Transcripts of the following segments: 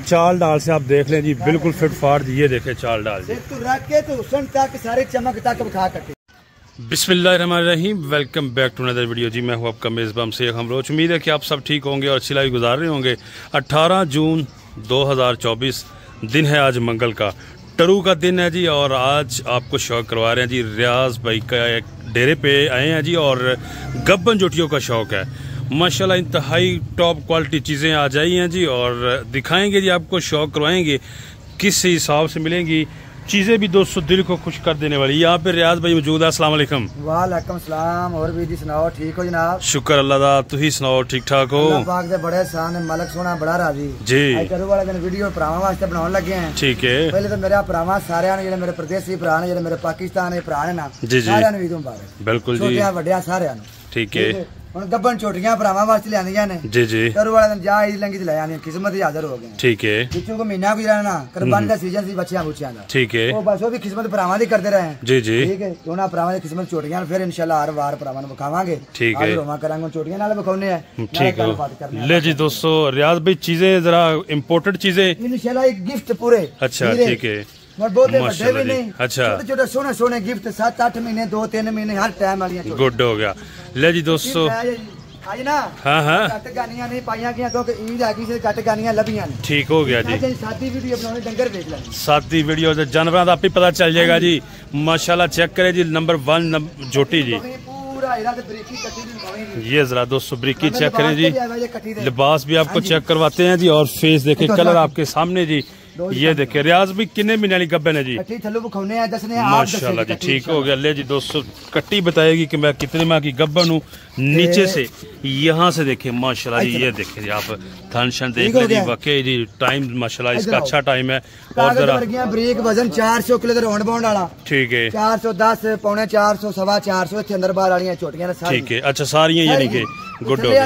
चाल डाल से आप देख लें जी, बिल्कुल फिट फाट। ये देखे चाल डाल जी, सारे चमक तक खा करके। बिस्मिल्लाहिर्रहमानिर्रहीम, welcome back to another video जी। मैं हूं आपका मेज़बान शेख हमरोज। उम्मीद है कि आप सब ठीक होंगे और अच्छी लाइफ गुजार रहे होंगे। 18 जून 2024 दिन है आज, मंगल का, टरू का दिन है जी। और आज आपको शौक करवा रहे हैं जी, रियाज भाई का एक डेरे पे आए हैं जी और गब्बन जोटियों का शौक है माशाल्लाह। इंतहाई टॉप क्वालिटी चीज़ें आ जाई हैं जी और दिखाएंगे जी आपको, शौक करवाएंगे किस हिसाब से मिलेंगी चीज़ें भी दोस्तों दिल को खुश कर देने वाली। यहाँ पे रियाज भाई मौजूद है। अस्सलाम वालेकुम। वालेकुम सलाम। और भी जी सुनाओ, ठीक हो जनाब? शुक्र अल्लाह दा, तुही सुनाओ ठीक ठाक हो? अल्लाह पाक दे बड़े सान मालिक सोना बड़ा राजी जी। करू वाले दिन वीडियो भरावां वास्ते बनाने लगे हैं। ठीक है। पहले तो मेरा भरावां सारे ने, मेरे प्रदेशी भरा ने, मेरे पाकिस्तान के भरा ने ना, सारे ईद मुबारक। बिल्कुल जी, छोटिया वड्डिया सारे। ठीक है। ਹੁਣ ਗੱਬਣ ਛੋਟੀਆਂ ਭਰਾਵਾਂ ਵਾਸਤੇ ਲਿਆਂਦੀਆਂ ਨੇ ਜੀ ਜੀ। ਕਰੂ ਵਾਲੇ ਦਿਨ ਜਾ ਈਦ ਲੰਗੀ ਤੇ ਲੈ ਆਂਦੀਆਂ, ਕਿਸਮਤ ਹੀ ਹਾਜ਼ਰ ਹੋ ਗਏ। ਠੀਕ ਹੈ। ਪਿੱਛੋਂ ਕੋ ਮਹੀਨਾ ਗੁਜ਼ਰਿਆ ਨਾ, ਕੁਰਬਾਨੀ ਦਾ ਸੀਜ਼ਨ ਸੀ ਬੱਚਿਆਂ ਬੁੱਚਿਆਂ ਦਾ। ਠੀਕ ਹੈ। ਉਹ ਬਸ ਉਹ ਵੀ ਕਿਸਮਤ ਭਰਾਵਾਂ ਦੀ ਕਰਦੇ ਰਹੇ ਜੀ ਜੀ। ਠੀਕ ਹੈ। ਉਹਨਾਂ ਭਰਾਵਾਂ ਦੀ ਕਿਸਮਤ ਛੋਟੀਆਂ, ਫਿਰ ਇਨਸ਼ਾਅੱਲਾ ਹਰ ਵਾਰ ਭਰਾਵਾਂ ਨੂੰ ਵਿਖਾਵਾਂਗੇ। ਠੀਕ ਹੈ। ਰੋਵਾ ਕਰਾਂਗੇ, ਛੋਟੀਆਂ ਨਾਲ ਵਿਖਾਉਣੇ ਆ। ठीक है। ले जी दोस्तों, रियाज भाई चीजें जरा इम्पोर्टेड चीजें इनशाअल्लाह एक गिफ्ट पूरे। अच्छा ठीक है। अच्छा, छोटे सोने सोने गिफ्ट 7-8 महीने 2-3 महीने हर टाइम वाली। गुड हो गया। ले जी दोस्तों, आज ना घट गानियां नहीं पाइया गया क्योंकि ईद आ गई से घट गानियां लभियां ने। ठीक हो गया जी। सादी वीडियो बनाने डंगर देख ले, सादी वीडियो जानवरों का आप ही पता चल जाएगा जी। माशाल्लाह चेक करें जी, नंबर 1 जोटी जी। ये जरा दोस्तों ब्रिकी चेक करें जी, लिबास भी आपको चेक करवाते हैं जी और फेस देखे, कलर आपके सामने जी। ये देखे रियाज भी किन्ने महीने वाली गब्बन है जी? माशाल्लाह जी, ठीक हो गया। ले जी दोस्तों, कट्टी बताएगी कि मैं कितने माह की गब्बन हूँ। नीचे से यहाँ से देखे माशाल्लाह जी, ये देखे जी आप थन शन देख ले जी। वाकई जी टाइम माशाल्लाह इसका अच्छा टाइम है। और जरा ब्रेक वजन 400 किलो राउंड बाउंड वाला। ठीक है। 410 पौने 400 सवा 400 अंदर बाहर वाली छोटियां। ठीक है। अच्छा सारी यानी कि गुड हो गया।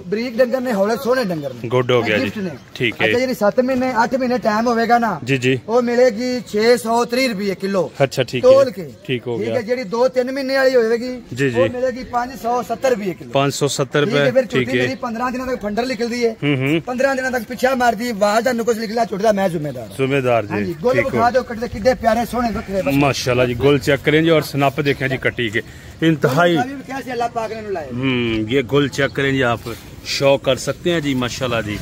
ब्रीक डंगर ने हौले सोने डंगर ने। गुड हो गया जी। ठीक है। अच्छा 7 महीने 8 महीने टाइम होगा ना जी जी, वो मिलेगी 630 रुपये किलो। अच्छा ठीक है। ठीक हो गया। जी 2-3 महीने वाली होगी जी जी, मिलेगी 570 रुपये किलो। 570 रुपये। ठीक है। 15 दिनों तक फंडर निकल दी है, 15 दिनों तक पीछा मार दी, वाज का नुकस निकला, छोटा मैं जिम्मेदार जी। गोल खा दो, कटते कितने प्यारे सोने माशाल्लाह जी। गोल चेक करें जी और स्नप देखें जी कटी के, इंतहाई अल्लाह पाक ने लाए। ये गोल चेक करें जी, आप शौक कर सकते हैं जी माशाल्लाह जी।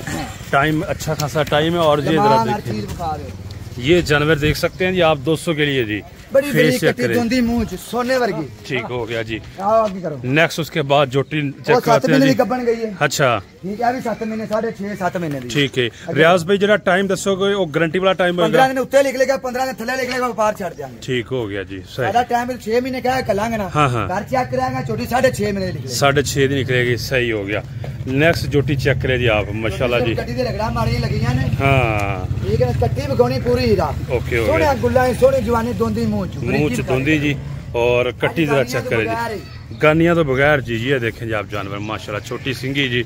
टाइम अच्छा खासा टाइम है। और ये जानवर देख सकते हैं जी आप दोस्तों के लिए जी, बड़ी फेस चेक करें, मुंह सोने वर्गी। ठीक हो गया जी। नेक्स्ट उसके बाद जोटी चेक करते हैं जी। अच्छा ठीक है, अभी 7 महीने 6.5-7 महीने। ठीक है। रियाज भाई जरा टाइम दसोगे, वो गारंटी वाला टाइम होगा? 15 दिन उत्ते निकलेगा, 15 दिन थल्ले निकलेगा, व्यापार छड़ देंगे। ठीक हो गया जी। सारा टाइम 6 महीने का कलांगे ना। हाँ हाँ, घर चेक कराएंगे, छोटी 6.5 महीने निकलेगी, 6.5 दिन निकलेगी। सही हो गया। नेक्स्ट जोटी चेक करें जी आप माशाल्लाह जी। रगड़ा मारी लगी ने। हाँ ठीक है। कट्टी बगौनी पूरी हीरा। ओके हो गया। गुल्ला सोनी जवानी दोंदी मुंह दोंदी जी। और कट्टी जरा चेक करें जी, गानियां तो बगैर जी। ये देखें जी आप जानवर माशाल्लाह, छोटी सिंगी जी।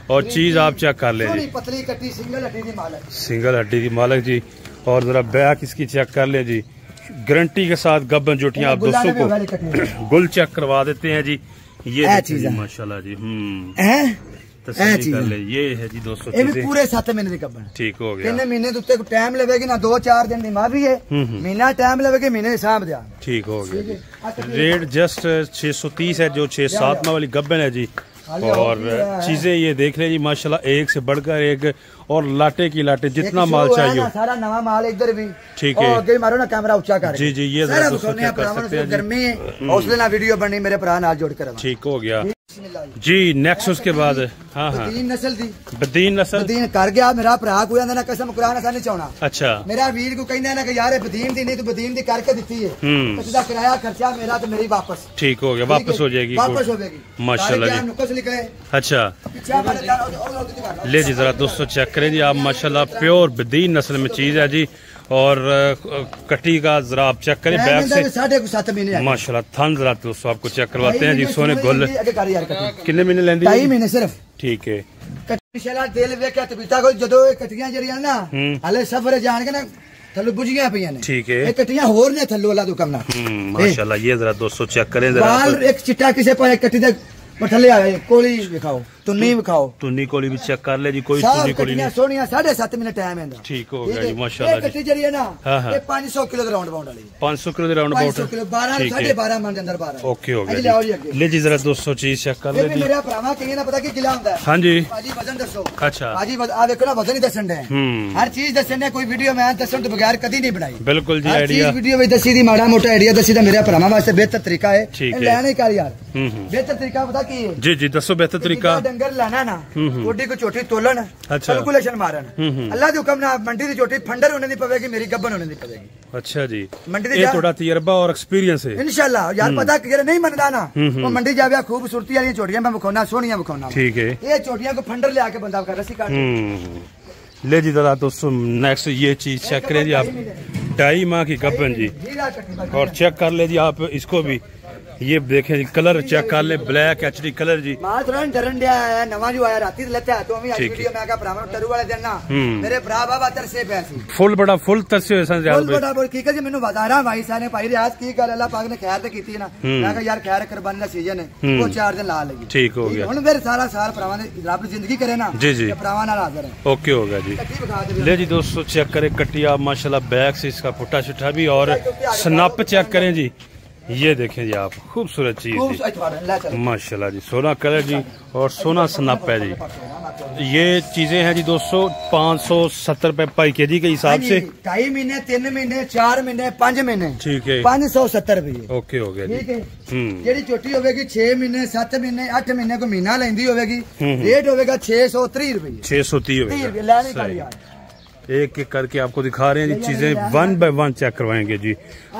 और चीज आप चेक कर ले जी, पतली कट्टी सिंगल हड्डी की मालक, सिंगल हड्डी की मालक जी। और जरा बैक इसकी चेक कर ले जी, गारंटी के साथ गब्बन जोटियां आप दोस्तों को गुल चेक करवा देते हैं जी। ये चीज माशाल्लाह जी। कर ले, ये है जी दोस्तों पूरे 7 महीने की गब्बन। ठीक हो गया। 3 महीने टाइम लगेगी ना, 2-4 दिन की माँ भी है, महीना टाइम लगेगी, महीने हिसाब दिया। ठीक हो गया। रेट जस्ट 630 है जो 6-7 माह वाली गब्बन है जी। और चीजें ये देख ले जी माशाल्लाह, एक से बढ़कर एक, और लाटे की लाटे जितना माल चाहिए सारा नवा माल इधर भी। ठीक है। आगे मारो ना कैमरा ऊंचा कर जी जी। ये गर्मी हौसले ना वीडियो बनी मेरे भरा नाल जोड़ कर। ठीक हो गया जी। नेक्स्ट उसके बाद हाँ हाँ, बदीन नस्ल दी, बदीन नस्ल बदीन कर गया मेरा भरा कोई ना कसम कुरान असा नहीं चाहना। अच्छा मेरा वीर को कहना ना कि यार बदीन दी नहीं तो बदीन दी करके दी है, उसका किराया खर्चा मेरा तो मेरी वापस। ठीक हो गया, वापस हो जाएगी, वापस हो जाएगी माशाल्लाह जी। नुकस निकले। अच्छा ले जी जरा दोस्तों चेक करें जी आप माशाल्लाह, प्योर बदीन नस्ल में चीज है जी। और कटी का जरा आप चेक करें बैक से, 7.5 महीने माशाल्लाह। थन जरा दोस्तों आपको चेक करवाते हैं जी। सोने गुल कितने महीने लेंदी? 2.5 महीने सिर्फ। ठीक है। दिल वेख्या तबीता को जो कटियां जड़ियां ना हले सफर जान के ना थल्लो बुझियां पियां ने। ठीक है। कटियां होर ने थल्लो वाला तो कमना माशाल्लाह। ये जरा दोस्तों चेक करें जरा, एक चिट्टा किसे पर कटी थले आए कोली दिखाओ, तुन्नी दिखाओ, तुन्नी कोली भी चेक कर ले जी, कोई तुन्नी कोली नहीं। सोनिया 7.5 महीने टाइम है। ठीक हो गया जी माशाल्लाह जी। कट्टी जरी है ना ये 500 किलो राउंड बाउंड वाली, 500 किलो राउंड बाउंड, 12 12.5 मन के अंदर 12। ओके हो गया। ले जी जरा दोस्तों चीज चेक कर ले जी। मेरा भरावा कहीं ना पता कि किला होता है। हां जी बाजी वजन दसो। अच्छा बाजी आ देखो ना वजन ही दसन दे, हर चीज दसन दे, कोई वीडियो मैं दसन तो बगैर कदी नहीं बनाई। बिल्कुल जी आईडिया वीडियो में दसी दी माड़ा मोटा आईडिया दसी दा मेरा भरावा वास्ते बेहतर तरीका है। लेने का यार बेहतर तरीका पता की है? जी जी दसो बेहतर तरीका। डंगर लाना ना गोडी को चोटी तोलन, कैलकुलेशन मारन, अल्लाह के हुक्म ना मंडी की चोटी फंडर होने नहीं पवेगी, मेरी गब्बन होने नहीं पवेगी। अच्छा जी मंडी ये थोड़ा तजर्बा और एक्सपीरियंस है इंशाल्लाह यार। पता कि नहीं मनदा ना वो मंडी जावे खूबसूरती वाली चोटियां मैं बखौना, सोनिया बखौना। ठीक है ये चोटियां को फंडर ले आके बंदा कर रस्सी काट ले जी जरा दोस्तों नेक्स्ट ये चीज चेक करें जी आप, 2.5 माह की गब्बन जी, और चेक कर ले जी आप इसको भी, ये देखें जी कलर चेक कर ले, ब्लैक एचडी कलर जी। मां थोड़ा डरन दिया है, नवा जो आया राती लेता है तो मैं आज वीडियो में आका भरावा टरू वाले दिन ना मेरे भरा बाबा तरसे पैसे फुल बड़ा फुल तरसे हो सन फुल बड़ा बोल की जी मेनू बता रहा भाई साहब ने भाई रियाज की कर अल्लाह पाक ने खैर ते कीती ना, मैं कहा यार खैर कुर्बानी का सीजन है वो 4 दिन ला लेगी। ठीक हो गया। हुन फिर सारा साल भरावा ने रब जिंदगी करे ना जी जी भरावा नाल हाजिर है। ओके हो गया जी। ले जी दोस्तों चेक करें कटिया माशाल्लाह बैक से इसका पुट्टा शुट्टा भी, और स्नप चेक करें जी, ये देखें जी आप खूबसूरत चीज माशाल्लाह जी, सोना कलर जी और सोना स्नप है जी। ये चीजें हैं जी दोस्तों 570 रुपए पर केजी के हिसाब से, 2.5 महीने 3 महीने 4 महीने 5 महीने ठीक है 570 रुपए। ओके हो गया ठीक है। जेडी चोटी होगी 6 महीने 7 महीने 8 महीने को महीना लेंदी होगी, रेट होगा 630 रुपए, 630 रुपए। एक एक करके आपको दिखा रहे हैं जी चीजें, 1 बाय 1 चेक करवाएंगे जी।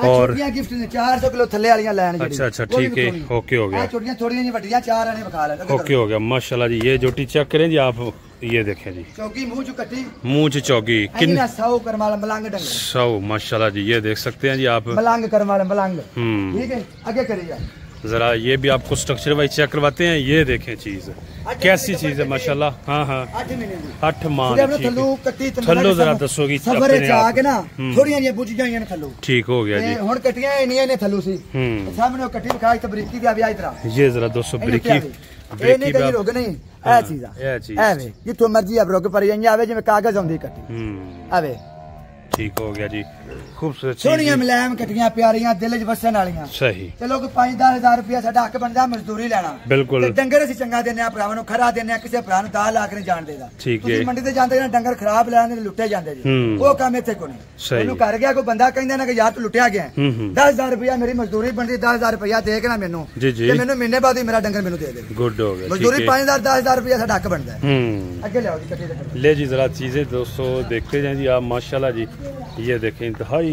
और गिफ्ट 400 किलो थल्ले वालियां लैन। अच्छा अच्छा ठीक है ओके हो गया। छोटियां थोड़ियां जी बड़ियां 4 आने बखा ले। ओके हो गया माशाल्लाह जी। ये जोटी चेक करें जी आप, ये देखें जी चौकी मुंह चो कटी, मुंह च चौकी कितना 100 करमाल मलंग डंगर 100 माशाल्लाह जी। ये देख सकते हैं जी आप मलंग करमाल मलंग ठीक है। आगे करिए जरा, ये भी आपको स्ट्रक्चर वाइज चेक करवाते हैं। ये देखें चीज कैसी चीज है माशाल्लाह। हाँ हाँ 8 माह थल्लो जरा दसोगी ना थोड़ियां जी बुझ जाइए थल्लो। ठीक हो गया जी। हुन कटियां इन्हीं ने थल्लो सी सामने कटी दिखा तो बरीकी दी आ इधर ये जरा 200 बरीकी नहीं कहीं रोग नहीं ए चीज एवे जितो मर्जी अब रोग पर यहीं आवे जिवें कागज आंदी कटी आवे। ठीक हो गया जी खूबसूरत सोनिया मुलायम कटियां प्यारियां दिल च वसन वालियां सही। चलो 5-10 हज़ार रुपया साडा हक बनदा मजदूरी लेना बिल्कुल। डंगर असीं चंगा देने भरावां नूं खरा देने, किसी भरा नूं 10 लाख नहीं जान देदा। तुसीं मंडी ते जांदे ना डंगर खराब लैंदे लुट्टे जांदे जी, वो काम इत्थे कोई नहीं। ओनू कर गया कोई बंदा कहंदा ना कि यार तू लुट्टिया गया 10,000 रुपया मेरी मजदूरी बनदी, 10,000 रुपया दे के ना मेनू ते मेनू महीने बाद ही मेरा डंगर मेनू दे दे। गुड हो गया। मजदूरी 5,000 10,000 रुपया साडा हक बनदा है। आगे ले आओ जी कट्टी ले जी जरा चीजें दोस्तों देखते जाएं जी आप माशाल्लाह जी। ये देखें इंतहाई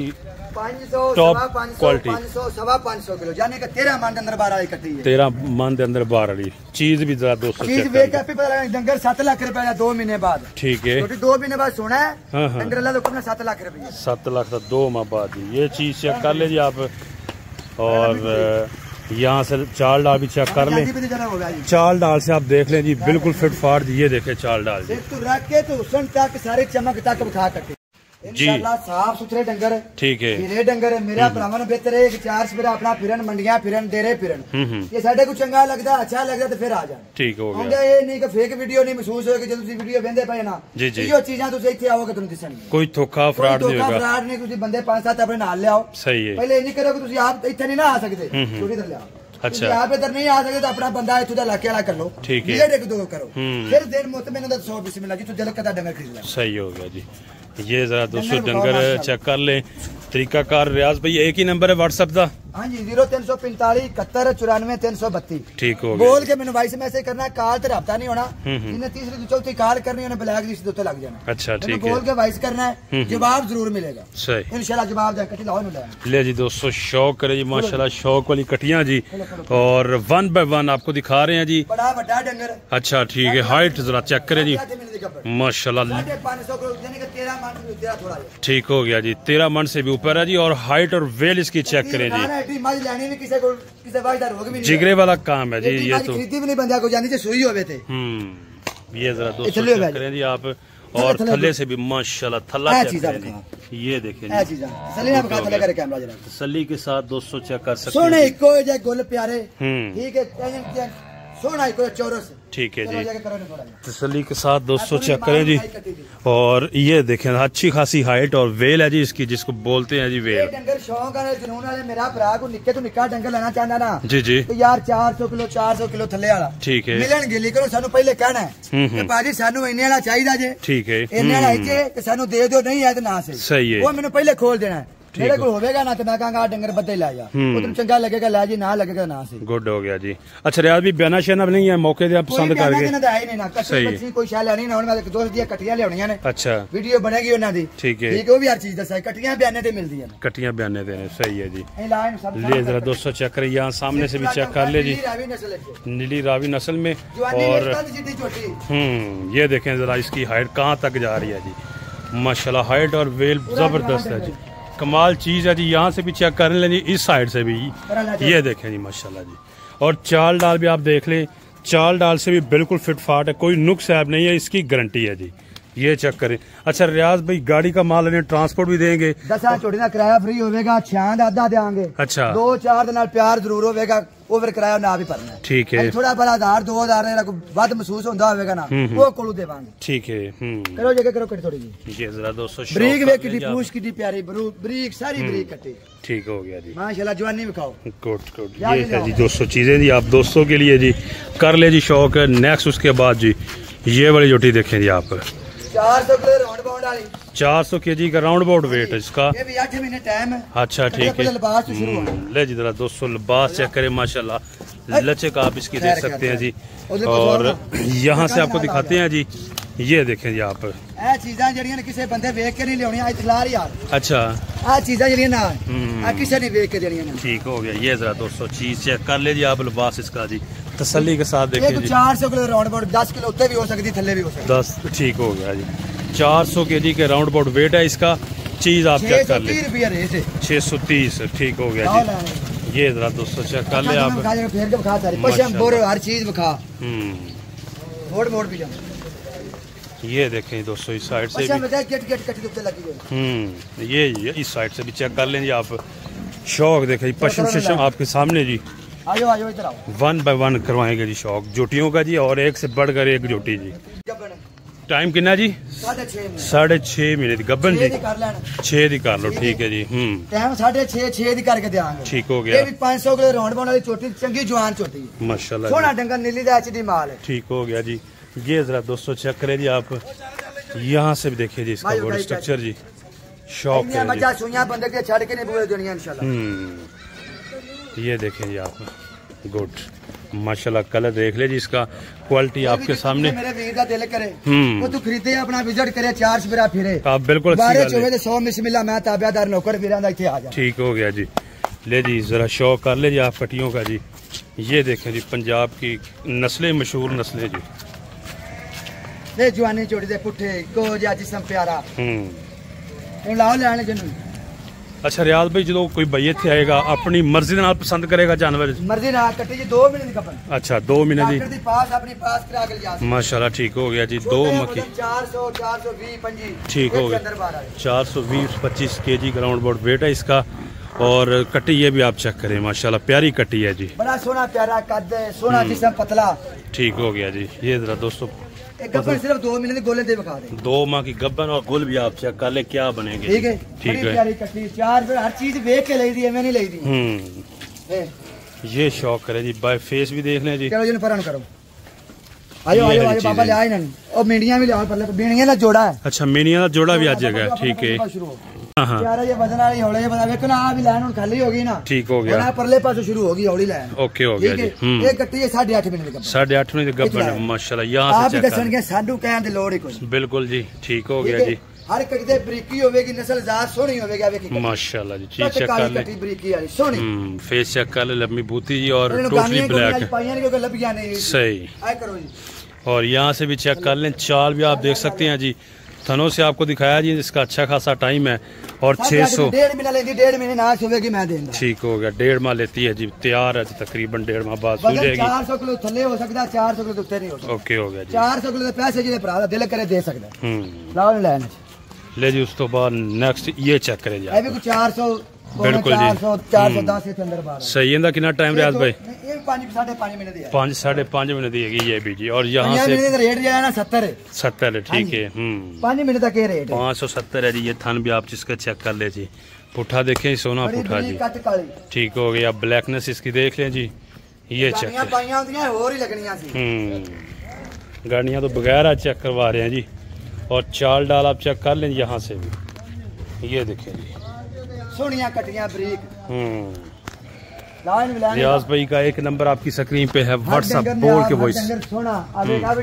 500 टॉप क्वालिटी 500 किलो यानी कि 13 मन के अंदर 12 वाली कट्टी है। 13 मन के अंदर 12 वाली चीज भी जरा 200 चीज वेख के पता लगा डंगर 7 लाख रुपए का 2 महीने बाद। ठीक है 2 महीने बाद सोना है डंगर अल्लाह हुक्म ने 7 लाख रुपए 7 लाख का 2 माह बाद। ये चीज चेक कर ले जी आप, और यहाँ से चाल डाल भी चेक कर लें। चाल डाल से आप देख लें जी बिल्कुल फिट फाट। ये देखे चाल डाल रख के तो उसन तक सारे चमक तक बखा करके इंशाल्लाह साफ सुथरे डंगर ठीक है। हीरे डंगर मेरा भरावां नूं बेहतर है कि 4 सवेरा अपना फिरन मंडियां फिरन डेरे फिरन। ये साडे को चंगा लगदा अच्छा लगदा तो फिर आ जान। ठीक हो गया। ये नहीं कि फेक वीडियो नहीं महसूस होए कि जब तुसीं वीडियो वेंदे पए ना इहो चीजां तुसीं इत्थे आओगे तुहानूं दिसणगीਆਂ। कोई धोखा फ्रॉड नहीं होगा। फ्रॉड नहीं, तुसीं बंदे 5-7 अपने नाल ले आओ। सही है। पहले नहीं करो कि तुसीं आप इत्थे नहीं ना आ सकदे, थोड़ी इधर ले आओ। अच्छा आप इधर नहीं आ सकते तो अपना बंदा इत्थों दा इलाके वाला कर लो। ठीक है एक दो करो फिर दिन मुत मैनूं दसो बिस्मिल्लाह जी तू दिल कदा डंगर खरीद ले। सही हो गया जी। ये जरा दोस्तों डंगर चेक कर ले। तरीकाकार रियाज भाई एक ही नंबर है व्हाट्सएप का। हाँ जी 0345 71 94 332। ठीक हो गया। बोल के मैंने वॉइस मैसेज करना, कॉल तो रब्ता नहीं होना। इन्हें तीसरी चौथी कॉल करनी है ब्लैक लिस्ट तो लग जाना। अच्छा ठीक है। बोल के वॉइस करना है, जवाब जरूर मिलेगा। सही इंशाल्लाह जवाब दे कटी लाओ ले जी दोस्तों। शौक करे जी माशाल्लाह शौक वाली कटियां जी, और 1 बाय 1 आपको दिखा रहे हैं जी। बड़ा बड़ा डंगर। अच्छा ठीक है। हाइट जरा चेक करें जी माशाल्लाह। ठीक हो गया जी। 13 मन से भी ऊपर है जी, और हाइट और वेल इसकी चेक करें जी। जिगरे वाला काम है जी। ये तो खरीदी भी नहीं बंदा को जानी सुई होवे थे। ये जरा दोस्तों चेक करें जी आप, और थल्ले से भी माशाल्लाह थल्ला चेक करें जी। ये देखें तसल्ली के साथ दोस्तों चेक कर सकते हैं। सोने गोल प्यारे ठीक है सोना चौरस। ठीक है जी, तसल्ली के साथ दोस्तों चेक करें जी। और ये देखें अच्छी खासी हाइट और वेल है जी इसकी, जिसको बोलते हैं जी वेल। डंगर शौक है जुनून वाले मेरा भरा को निक्के तो निक्का डंगर लेना चाहता ना जी जी, तो यार 400 किलो थल्ले वाला ठीक है मिलन गिली करो। सानू पहले कहना है भाजी सानू इन्ने वाला चाहिए जे, ठीक है इन्ने वाला है सानू दे दो, नहीं है तो ना सही है, वो मैंने पहले खोल देना है। मेरे को होगा ना तो मैं कहूँगा डंगर बदे ला जा, तुम चंगा लगेगा ला जी, ना लगेगा ना से। गुड हो गया जी। अच्छा रियाज भी बयाना शेना नहीं है, मौके दे आप पसंद करके सही कोई शाला नहीं ना, मैं दोस्त दी कटियां लेनियां ने। अच्छा वीडियो बनेगी उन्हां दी, ठीक है वो भी हर चीज दसा, कटियां बयाने ते मिलदी है, कटियां बयाने ते सही है जी। ले जरा दोस्तों चेक करें, यहाँ सामने से भी चेक कर ले जी, नीली रावी नस्ल में। और ये देखें जरा इसकी हाइट कहाँ तक जा रही है जी, माशाल्लाह हाइट और वेल जबरदस्त है जी, कमाल चीज है जी। यहाँ से भी चेक कर लें जी, इस साइड से भी ये देखें जी माशाल्लाह जी। और चाल डाल भी आप देख लें, चाल डाल से भी बिल्कुल फिट फाट है, कोई नुक्स ऐब नहीं है, इसकी गारंटी है जी। ये चेक करें। अच्छा रियाज भाई गाड़ी का माल लेने ट्रांसपोर्ट भी देंगे, 10 छोटी का किराया फ्री होगा, 6 आधा देंगे। अच्छा 2-4 दिन प्यार जरूर होगा, वो फिर किराया ना भी भरना, ठीक है। थोड़ा बड़ा 1000-2000 वध महसूस होता होगा ना, वो कोलू देवांगे, ठीक है। करो जगह करो कट थोड़ी जी, ये जरा दोस्तों ब्रीक वे की पूछ की प्यारी ब्रीक सारी ब्रीक कटी, ठीक हो गया जी माशाल्लाह। जवानी में खाओ, गुड गुड। ये है जी 200 चीजें जी आप दोस्तों के लिए जी, कर ले जी शौक। नेक्स्ट उसके बाद जी ये वाली जोटी देखें जी आप, 400 केजी का राउंड अबाउट वेट है इसका, ये भी 8 महीने टाइम है। अच्छा ठीक है, ले जी जरा 200 लिबास चेक करें माशाल्लाह, लचक आप इसकी देख सकते हैं जी। और यहाँ से आपको दिखाते हैं जी, ये देखें जी आप चीज़ां जड़ियां किसी बंदे वेख के नहीं लिया इतलार यार। अच्छा आ चीज़ां जड़ियां ना किसी ने वेख के जड़ियां, ठीक हो गया। ये जरा 200 चीज चेक कर ले जी आप, लिबास इसका जी तसल्ली के साथ देखिए जी। 400 किलो राउंड अबाउट, 10 किलो उत्ते भी हो सकती, थल्ले भी हो सकती, 10 ठीक हो गया जी। 400 केजी के राउंड अबाउट वेट है इसका, चीज आप चेक कर ले, 630 ठीक हो गया जी। ये जरा 200 चेक कर ले आप, हर चीज बखा मोड़ भी जाओ। ये देखें दोस्तों इस साइड से भी, ये इस साइड से भी चेक कर लें जी आप। शौक देखें पश्चिम शशम आपके सामने जी, आयो इधर आओ, 1 बाय 1 करवाएंगे जी शौक जोटियों का जी, और एक से बढ़कर एक जोटी जी। टाइम कितना जी, 6.5 महीने गब्बन जी, 6 दी कर लो, ठीक है जी। टाइम 6.5 दी करके देंगे, ठीक हो गया। 500 किलो राउंड वाली चोटी, चंगी जवान चोटी माशाल्लाह, सोना डंगर नीली दा एचडी माल है, ठीक हो गया जी। ये जरा 200 चेक करें जी आप, यहाँ से भी देखिए जी इसका बॉडी स्ट्रक्चर जी, शौक बंदे के छड़ के नहीं पूरे दुनिया इंशाल्लाह। ये देखें जी आप, गुड माशाल्लाह। कलर देख ले जी इसका, क्वालिटी आपके सामने। मेरे वीर दा दिल करे वो तू खरीदे अपना विजिट करे, 4 सवेरा फिरे आप बिल्कुल 100 बिस्मिल्लाह मैं ताबियादार नौकर फिरा दा इत्थे आ जा, ठीक हो गया जी। ले जी जरा शौक कर ले जी आप कटियों का जी। ये देखें जी पंजाब की नस्लें, मशहूर नस्लें जी, जवानी चोटी दे पुट्ठे को जा जिसम प्यारा लाओ लैने जन। अच्छा रियाज भाई जो कोई भाई इत्थे आएगा अपनी मर्जी नाल पसंद करेगा जानवर, मर्जी नाल कट्टी जी 2 महीने दी कपन। अच्छा 2 महीने दी पास अपनी पास करा के जा माशाल्लाह, ठीक हो गया जी। 2 मक्की 400 420 25 ठीक हो गया, 420-25 केजी का राउंड अबाउट वेट है इसका। और कट्टी ये भी आप चेक करें माशाल्लाह, प्यारी कट्टी है जी, बड़ा सोना प्यारा कद, सोना जिसम पतला, ठीक हो गया जी। ये जरा दोस्तों गब्बन सिर्फ 2 महीने गोले दे बखा दे, 2 माह की गब्बन और गुल भी आप चेक कर ले क्या बनेंगे, ठीक है ठीक है। प्यारी कट्टी 4 हर चीज देख के ले दी है, मैं नहीं ले दी। ये शौक करे जी, बाय फेस भी देख लें जी। चलो जी फरन करो, आयो आयो आयो बाबा ले आए ना, और मीडिया भी ले आओ, पर मीडिया का जोड़ा है। अच्छा मीडिया का जोड़ा भी आ जाएगा, ठीक है। यार ये वजन वाली हौले बता देखो ना, आ भी लाइन हुन खाली होगी ना, ठीक हो गया। और परले पासों शुरू होगी हौली लाइन, ओके हो गया जी। ये कट्टी है 8.5 महीने की, 8.5 महीने की गब्बन माशाल्लाह। यहां से आप दसन के साडू कहन दे लोड़ ही कोई, बिल्कुल जी ठीक हो गया जी। हर कटदे ब्रीकी होवेगी, नस्ल जात सोहनी होवेगी, आवे माशाल्लाह जी। चीज चेक कर ले, ब्रीकी वाली सोहनी, फेस चेक कर ले, लंबी बूती जी और टोटली ब्लैक है, लबिया नहीं सही आ करो जी। और यहाँ से भी चेक कर लें, चाल भी आप देख सकते हैं जी, थनों से आपको दिखाया जी, इसका अच्छा खासा टाइम है। और 600 1.5 महीने ना सोवेगी मैं देंगे, ठीक हो गया। 1.5 माह लेती है जी, तैयार है तकरीबन 1.5 माह बाद सूझ जाएगी। 400 किलो थल्ले हो सकता है, 400 किलो उत्ते नहीं हो सकता, ओके हो गया जी। 400 किलो पैसे जिहदे भरा दिल करे दे सकदा, लाओ लाइन ले जी। उस तो बाद नेक्स्ट ये चेक करे जी, ये भी 400 बिल्कुल जी 410 के अंदर बाहर सही है। कितना टाइम रियाज भाई? 5.5 महीने दी है। 5.5 महीने दी है ये भी जी। और यहाँ से रेट जो है ना 70 है। ठीक है 5 महीने तक ये रेट 570 है जी। ये थन भी आप जिसका चेक कर ले जी। पुठा देखें सोना पुठा जी, ठीक हो गया। ब्लैकनेस इसकी देख लें जी। ये चेक गाड़ियाँ तो बगैर आज चेक करवा रहे हैं जी। और चाल डाल आप चेक कर लें यहाँ से भी। ये देखें जी सोनिया कटियां ब्रेक। रियाज भाई का एक नंबर आपकी स्क्रीन पे है, व्हाट्सएप बोल के वॉइस। भी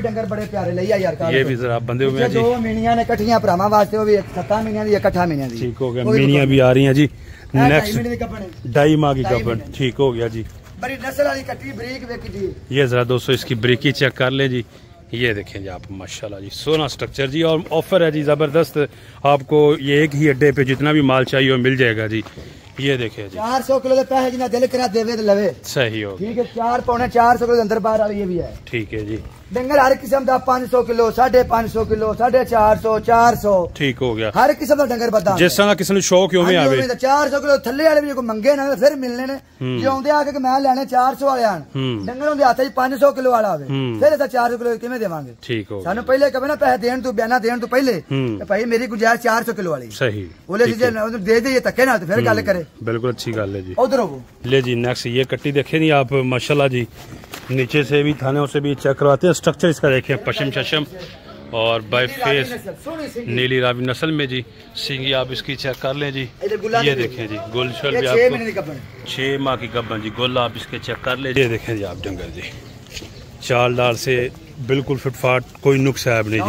डंगर बड़े प्यारे ले यार। ये भी जरा बंदे हुए हैं जी। 2 मीनियां ने कटियां भरावां वास्ते, वो भी 7 मीनियां दी, 8 मीनियां दी। ठीक हो गया। मीनियां भी आ रही हैं जी। नेक्स्ट 2.5 माह की कपन। ठीक हो गया जी। बड़ी नस्ल वाली कटी ब्रेक वेखी जी। ये जरा दोस्तों इसकी ब्रेकी चेक कर ले जी। ये देखें जी आप माशाल्लाह जी, सोना स्ट्रक्चर जी। और ऑफर है जी जबरदस्त, आपको ये एक ही अड्डे पे जितना भी माल चाहिए वो मिल जाएगा जी। ये देखे जी 400 किलो पैसे जितना दिल करा देवे तो लवे। सही हो ठीक है। 4.25 किलो अंदर बाहर वाली ये भी है। ठीक है जी। डंगर हर किस्म का 500 किलो 550 किलो 450 400। ठीक हो गया। हर किस्म का डंगर बता जिस तरह किसी शौक क्यों में आवे। 400 किलो थल्ले वाले भी को मंगे ना फिर मिलने ने जो आंदे आके कि मैं लेने 400 वाले आन डंगर होंदे आते 500 किलो वाला आवे फिर ऐसा 400 किलो किवें देवांगे। ठीक हो। सानू पहले कहे ना पैसे देन तू बयाना देन तू पहले भाई मेरी गुजारिश 400 किलो वाली। सही बोले दे दे ये तके ना तो फिर गल करे। बिल्कुल अच्छी गल है जी। उधर वो ले जी नेक्स्ट ये कट्टी देखे नहीं आप माशाल्लाह जी। नीचे से भी थाने से भी चेक करवाते हैं। स्ट्रक्चर इसका देखें पश्चिम शशम और बाय फेस नीली रावी नस्ल में जी। सींगी आप इसकी चेक कर लें जी। ये देखें जी गुलशल भी आपको 6 माह की गब्बन जी। गुल आप इसके चेक कर लें। ये देखें जी आप डंगर जी चाल डाल से बिल्कुल फिटफाट, कोई नुक्स है नहीं जी।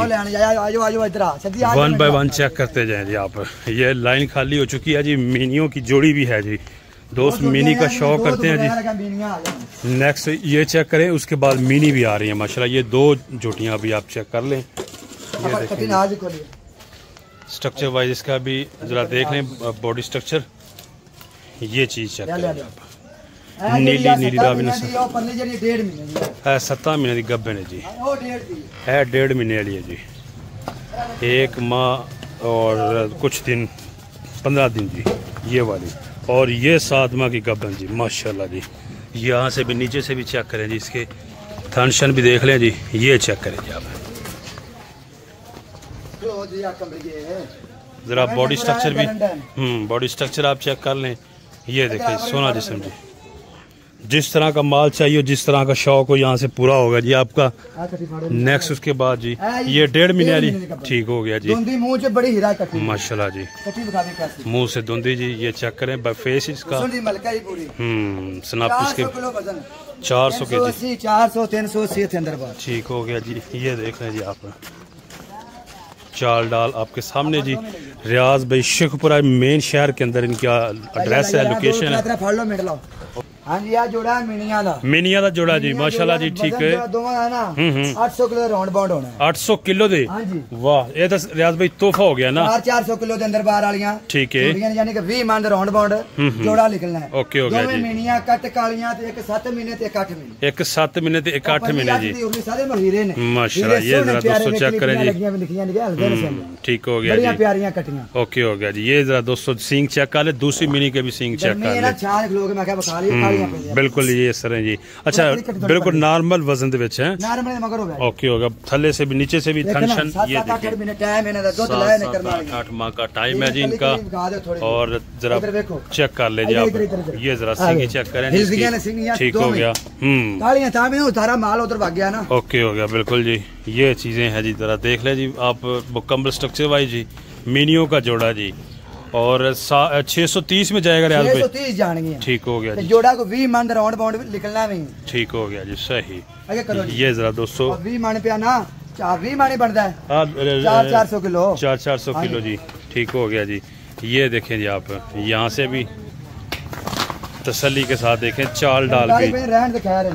1 बाय 1 चेक करते जाएं जी आप। ये लाइन खाली हो चुकी है जी। मीनियों की जोड़ी भी है जी। दोस्त मिनी का शौक करते हैं जी। नेक्स्ट ये चेक करें, उसके बाद मिनी भी आ रही है माशाल्लाह। ये 2 जोटियां अभी आप चेक कर लें। ये स्ट्रक्चर वाइज इसका भी जरा देख लें बॉडी स्ट्रक्चर। ये चीज चेक करें आप। नीली नीली रावी नस्ल है 7 महीने की गब्बन है जी। है 1.5 महीने वाली है जी। 1 माह और कुछ दिन 15 दिन जी ये वाली। और ये 7 माह की गब्बन जी माशाल्लाह जी। यहाँ से भी नीचे से भी चेक करें जी। इसके थनशन भी देख लें जी। ये चेक करें जी आप जरा बॉडी स्ट्रक्चर भी। बॉडी स्ट्रक्चर आप चेक कर लें। ये देखें सोना जिस्म जी। जिस तरह का माल चाहिए, जिस तरह का शौक हो, यहाँ से पूरा होगा जी आपका। नेक्स्ट उसके बाद जी ये 1.5 महीने वाली। ठीक हो गया जी। मुंह से बड़ी हीरा कटी माशाल्लाह जी। मुंह से धुंधी जी। ये चेक करें फेस इसका। स्नैप इसके 400 के जी। 400 380 के अंदर बात। ठीक हो गया जी। ये देख रहे हैं जी आप चाल डाल आपके सामने जी। रियाज भाई शेखपुरा मेन शहर के अंदर इनका एड्रेस है, लोकेशन है। हाँ जी, जोड़ा मिनिया दा जोड़ा जी माशाल्लाह जी। ठीक है। 800 किलो राउंड बाउंड होना है। 800 किलो दे। हाँ जी। वाह, ये तो रियाज भाई तोहफा हो गया ना। 400 किलो के अंदर बाहर वालियां। ठीक है। यानी कि 20 मन राउंड बाउंड जोड़ा निकलना है। ओके हो गया जी। मिनिया कट कालियां ते एक 7 महीने ते 1 8 महीने। एक 7 महीने ते 1 8 महीने जी सारे महीरे ने माशाल्लाह। ये जरा दोस्तों चेक करें जी। ठीक हो गया जी। प्यारियां कटियां। ओके हो गया जी। ये जरा दोस्तों सींग चेक कर ले। दूसरी मिनी के भी सींग चेक कर ले। बिल्कुल ये सर है जी। अच्छा बिल्कुल नॉर्मल वजन दे विच है। ओके होगा। थल्ले से भी नीचे से भी थनशन। ये 8 माह का टाइम है जी इनका। और जरा चेक कर ले जी आप। ये जरा सींगी चेक करें। ठीक हो गया। उतारा माल उधर भाग गया ना। ओके हो गया बिल्कुल जी। ये चीजें हैं जी जरा देख ले जी आप। मुकम्मल स्ट्रक्चर वाइज जी मिनियो का जोड़ा जी। और 630 में जाएगा रियाज भाई। 630 जाएंगे। ठीक हो गया जी। जोड़ा को 20 मन राउंड बाउंड निकलना भी। ठीक हो गया जी। सही। करो ये जरा दोस्तों 20 मन पे ना 20 मन बनता है। 400 किलो 400 किलो जी। ठीक हो गया जी। ये देखें जी आप यहाँ से भी तसल्ली के साथ देखें। चाल डाल भी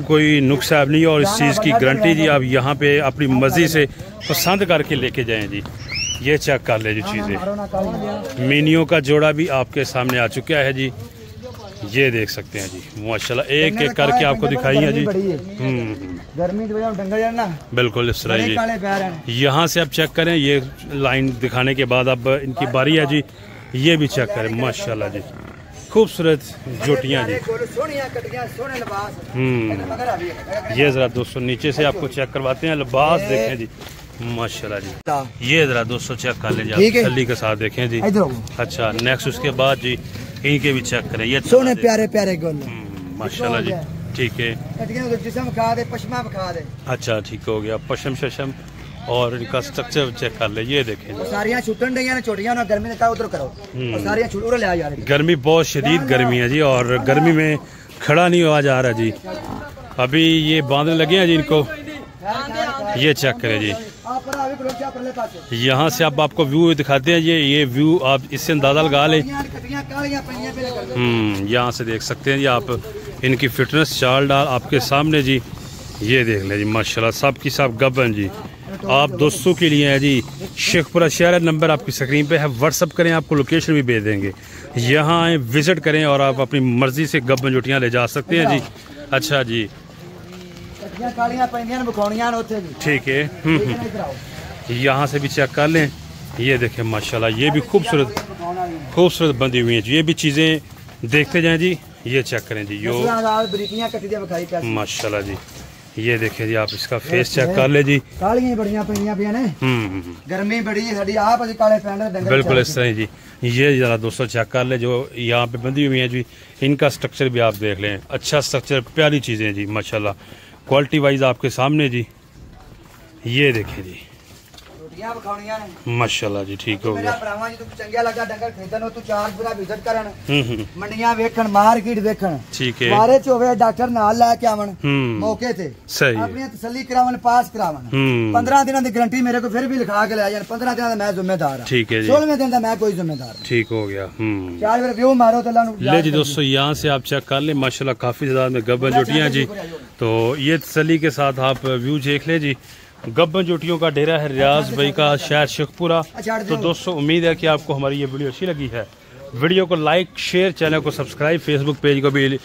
कोई नुकसान नहीं। और इस चीज़ की गारंटी जी आप यहाँ पे अपनी मर्जी से पसंद करके लेके जाएं जी। ये चेक कर ले जी चीज़ें। मिनियो का जोड़ा भी आपके सामने आ चुका है जी। ये देख सकते हैं जी माशाल्लाह। एक एक करके आपको दिखाई है जी। गर्मी की वजह डंगर ना बिल्कुल इस तरह जी। यहाँ से आप चेक करें। ये लाइन दिखाने के बाद अब इनकी बारी है जी। ये भी चेक करें माशाल्लाह जी। खूबसूरत जोटियाँ जी। ये जरा दोस्तों नीचे से आपको चेक करवाते हैं, लिबास देखें जी माशाल्लाह जी। ये जरा दोस्तों चेक कर लीजिए छल्ली के साथ देखें जी। अच्छा नेक्स्ट उसके बाद जी इनके भी चेक करें, ये सोने प्यारे प्यारे गोल माशाल्लाह जी। ठीक है, अच्छा ठीक हो गया, पशम शशम और इनका स्ट्रक्चर चेक कर ले। ये देखें सारियां छुटन रही छोटियां ना, गर्मी का उधर करो और सारियां छुट ले आ जा रही। गर्मी बहुत शदीद गर्मी है जी, और गर्मी में खड़ा नहीं हुआ जा रहा जी। अभी ये बांधने लगे हैं जी इनको, ये चेक करें जी। यहाँ से आप आपको व्यू दिखाते हैं, ये व्यू आप इससे अंदाजा लगा लें। यहाँ से देख सकते हैं जी आप इनकी फिटनेस चाल डाल आपके सामने जी। ये देख लें जी माशाल्लाह सब की सब गबन जी। आप दोस्तों के लिए है जी शेखपुरा शहर, नंबर आपकी स्क्रीन पे है, व्हाट्सअप करें, आपको लोकेशन भी भेज देंगे। यहाँ आए विजिट करें और आप अपनी मर्जी से गबन जुटियाँ ले जा सकते हैं जी। अच्छा जी ठीक है, यहाँ से भी चेक कर लें। ये देखें माशाल्लाह ये भी खूबसूरत बंधी हुई हैं जी। ये भी चीज़ें देखते जाएं जी। ये चेक करें जी, यो माशाल्लाह जी। ये देखें जी आप इसका फेस चेक कर ले जी। गर्मी बड़ी है आप काले बिल्कुल इस तरह जी। ये जरा दोस्तों चेक कर ले, जो यहाँ पे बंधी हुई हैं जी, इनका स्ट्रक्चर भी आप देख लें। अच्छा स्ट्रक्चर, प्यारी चीज़ें जी माशाल्लाह, क्वालिटी वाइज आपके सामने जी। ये देखें जी माशाल्लाह जी। ठीक हो गया, मार्केट देखन ठीक है, बारे च होवे डॉक्टर नाल लेके आवन मौके ते सही अपनी तसल्ली करावन, पास करावन। 15 दिनों की गारंटी मेरे को फिर भी लिखा के ले जान, 15 दिन का मैं जिम्मेदार हां। ठीक है जी, 16वें दिन का मैं कोई जिम्मेदार। ठीक हो गया। 4 बार व्यू मारो तो ले जी दोस्तों, यहाँ से आप चेक कर ले माशाल्लाह काफी ज्यादा में गब्बन जुटियां जी। तो ये तसल्ली के साथ आप व्यू देख ले जी। गब्बन जुटियों का डेरा है रियाज भाई का, शहर शेखपुरा। तो दोस्तों उम्मीद है कि आपको हमारी ये वीडियो अच्छी लगी है। वीडियो को लाइक शेयर, चैनल को सब्सक्राइब, फेसबुक पेज को भी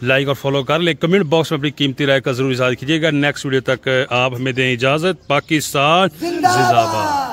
लाइक और फॉलो कर ले। कमेंट बॉक्स में अपनी कीमती राय का जरूर इज़हार कीजिएगा। नेक्स्ट वीडियो तक आप हमें दें इजाज़त। पाकिस्तान जिंदाबाद।